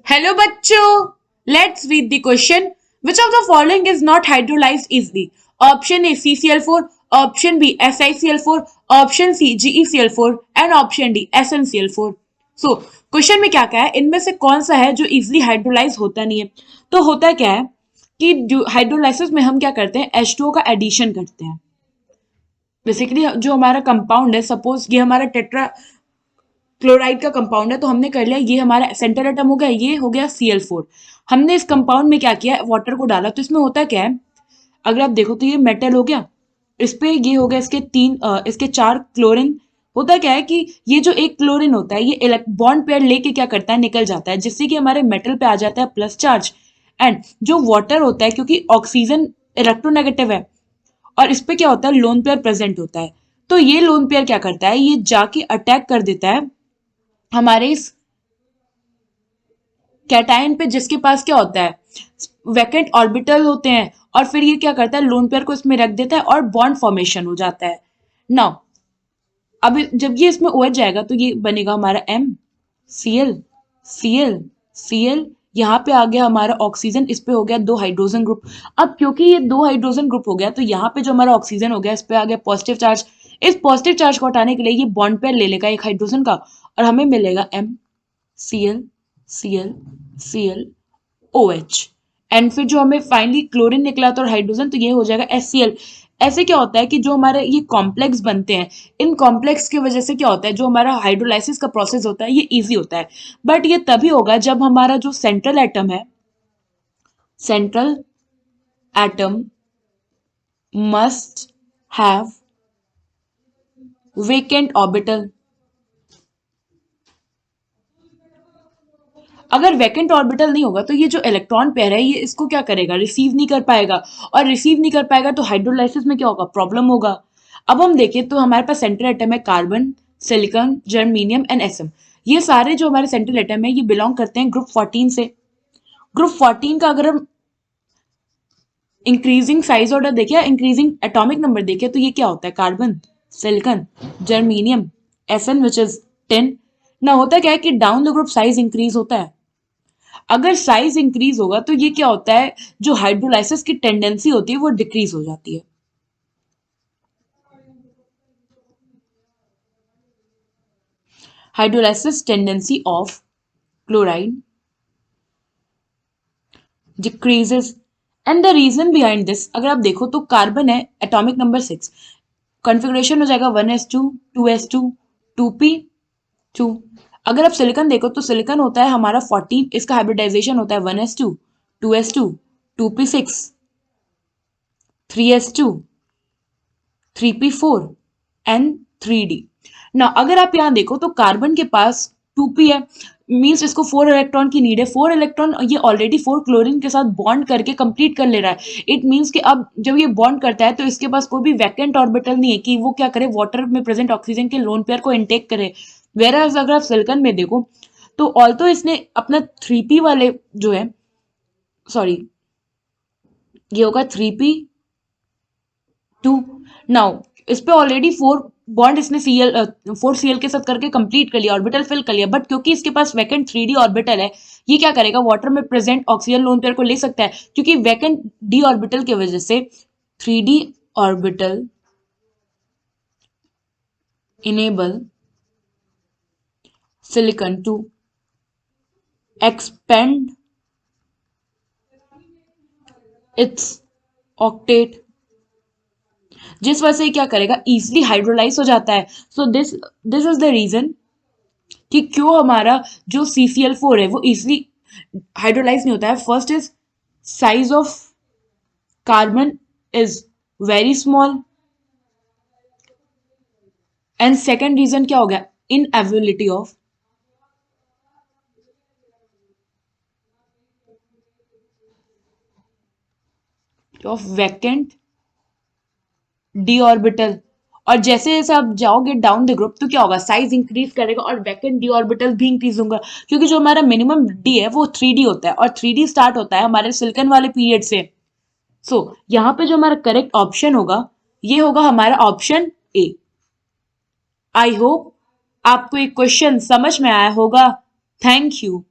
Hello bachcho, let's read the question. Which of the following is not hydrolyzed easily? Option A CCl4, option B SiCl4, option C GeCl4 and option D SnCl4. So question में क्या क्या है, इनमें से कौन सा है जो इजिली हाइड्रोलाइज होता नहीं है? तो होता क्या है कि हाइड्रोलाइसिस में हम क्या करते हैं, H2O का एडिशन करते हैं. बेसिकली जो हमारा कंपाउंड है, सपोज ये हमारा टेट्रा क्लोराइड का कंपाउंड है, तो हमने कर लिया, ये हमारा सेंटर एटम हो गया, ये हो गया Cl4. हमने इस कंपाउंड में क्या किया, वाटर को डाला. तो इसमें होता क्या है, अगर आप देखो तो ये मेटल हो गया, इस पे ये हो गया, इसके 4 क्लोरीन. होता क्या है कि ये जो एक क्लोरीन होता है, ये बॉन्ड पेयर लेके क्या करता है, निकल जाता है, जिससे कि हमारे मेटल पे आ जाता है प्लस चार्ज. एंड जो वाटर होता है, क्योंकि ऑक्सीजन इलेक्ट्रोनेगेटिव है और इस पे क्या होता है, लोन पेयर प्रेजेंट होता है. तो ये लोन पेयर क्या करता है, ये जाके अटैक कर देता है हमारे इस कैटायन पे, जिसके पास क्या होता है, वैकेंट ऑर्बिटल होते हैं, और फिर ये क्या करता है, लोन पेयर को इसमें रख देता है और बॉन्ड फॉर्मेशन हो जाता है. नाउ अब जब ये इसमें OH जाएगा तो ये बनेगा हमारा Cl Cl Cl. यहाँ पे आ गया हमारा ऑक्सीजन, इस पे हो गया 2 हाइड्रोजन ग्रुप. अब क्योंकि ये 2 हाइड्रोजन ग्रुप हो गया, तो यहाँ पे जो हमारा ऑक्सीजन हो गया, इस पे आ गया पॉजिटिव चार्ज. इस पॉजिटिव चार्ज को हटाने के लिए ये बॉन्ड पेयर ले लेगा एक हाइड्रोजन का, और हमें मिलेगा Cl Cl Cl OH. And फिर जो हमें फाइनली क्लोरीन निकला था और हाइड्रोजन, तो ये हो जाएगा HCl. ऐसे क्या होता है कि जो हमारे ये कॉम्प्लेक्स बनते हैं, इन कॉम्प्लेक्स की वजह से क्या होता है, जो हमारा हाइड्रोलाइसिस का प्रोसेस होता है, ये इजी होता है. बट ये तभी होगा जब हमारा जो सेंट्रल एटम है, central atom must have vacant orbital. अगर वैकेंट ऑर्बिटल नहीं होगा तो ये जो इलेक्ट्रॉन पेयर है, ये इसको क्या करेगा, रिसीव नहीं कर पाएगा, और रिसीव नहीं कर पाएगा तो हाइड्रोलाइसिस में क्या होगा, प्रॉब्लम होगा. अब हम देखें तो हमारे पास सेंट्रल एटम है carbon, silicon, germanium and SM. ये सारे जो हमारे सेंट्रल एटम है, ये बिलोंग करते हैं ग्रुप 14 से. ग्रुप 14 का अगर हम इंक्रीजिंग साइज ऑर्डर देखें, इंक्रीजिंग एटॉमिक नंबर देखें, तो ये क्या होता है, carbon, silicon, germanium, Sn which is 10. ना होता क्या है कि down the group size increase होता है. अगर साइज इंक्रीज होगा तो ये क्या होता है, जो हाइड्रोलाइसिस की टेंडेंसी होती है वो डिक्रीज हो जाती है. Hydrolysis tendency of chloride decreases. And the reason behind this, अगर आप देखो तो कार्बन है एटॉमिक नंबर 6, कॉन्फ़िगरेशन हो जाएगा 1s2 2s2 2p2. अगर आप सिलिकॉन देखो तो सिलिकॉन होता है हमारा 14, इसका हाइब्रिडाइजेशन होता है 1s2 2s2 2p6 3s2 3p4 and 3d. ना अगर आप यहाँ देखो तो कार्बन के पास 2p है, मीन्स इसको 4 इलेक्ट्रॉन की नीड है. 4 इलेक्ट्रॉन ये ऑलरेडी 4 क्लोरीन के साथ बॉन्ड करके कंप्लीट कर ले रहा है. इट मीन्स कि अब जब ये बॉन्ड करता है तो इसके पास कोई भी वैकेंट ऑर्बिटल नहीं है कि वो क्या करे, वाटर में प्रेजेंट ऑक्सीजन के लोन पेयर को इनटेक करे. वेराज अगर आप सिलिकॉन में देखो तो ऑल्दो इसने अपना 3p वाले जो है, सॉरी ये होगा 3p2. नाउ इस पे ऑलरेडी 4 बॉन्ड इसने Cl के साथ करके कंप्लीट कर लिया, ऑर्बिटल फिल कर लिया. बट क्योंकि इसके पास वैकेंट 3d ऑर्बिटल है, ये क्या करेगा, वाटर में प्रेजेंट ऑक्सीजन लोन पेयर को ले सकता है, क्योंकि वैकेंट d ऑर्बिटल की वजह से 3d orbital enable silicon to expand its octet, जिस वजह से क्या करेगा, इजिली हाइड्रोलाइज हो जाता है. So this this is the reason कि क्यों हमारा जो CCl4 है वो इजिली हाइड्रोलाइज नहीं होता है. First is size of carbon is very small, and second reason क्या हो गया, inability of vacant d orbital. और जैसे जैसे आप जाओगे डाउन द ग्रुप तो क्या होगा, साइज इंक्रीज करेगा और वैकेंट डी ऑर्बिटल भी इंक्रीज होगा, क्योंकि जो हमारा मिनिमम डी है वो 3d होता है, और 3d स्टार्ट होता है हमारे सिलिकॉन वाले पीरियड से. सो यहाँ पे जो हमारा करेक्ट ऑप्शन होगा, ये होगा हमारा ऑप्शन ए. आई होप आपको ये क्वेश्चन समझ में आया होगा. Thank you.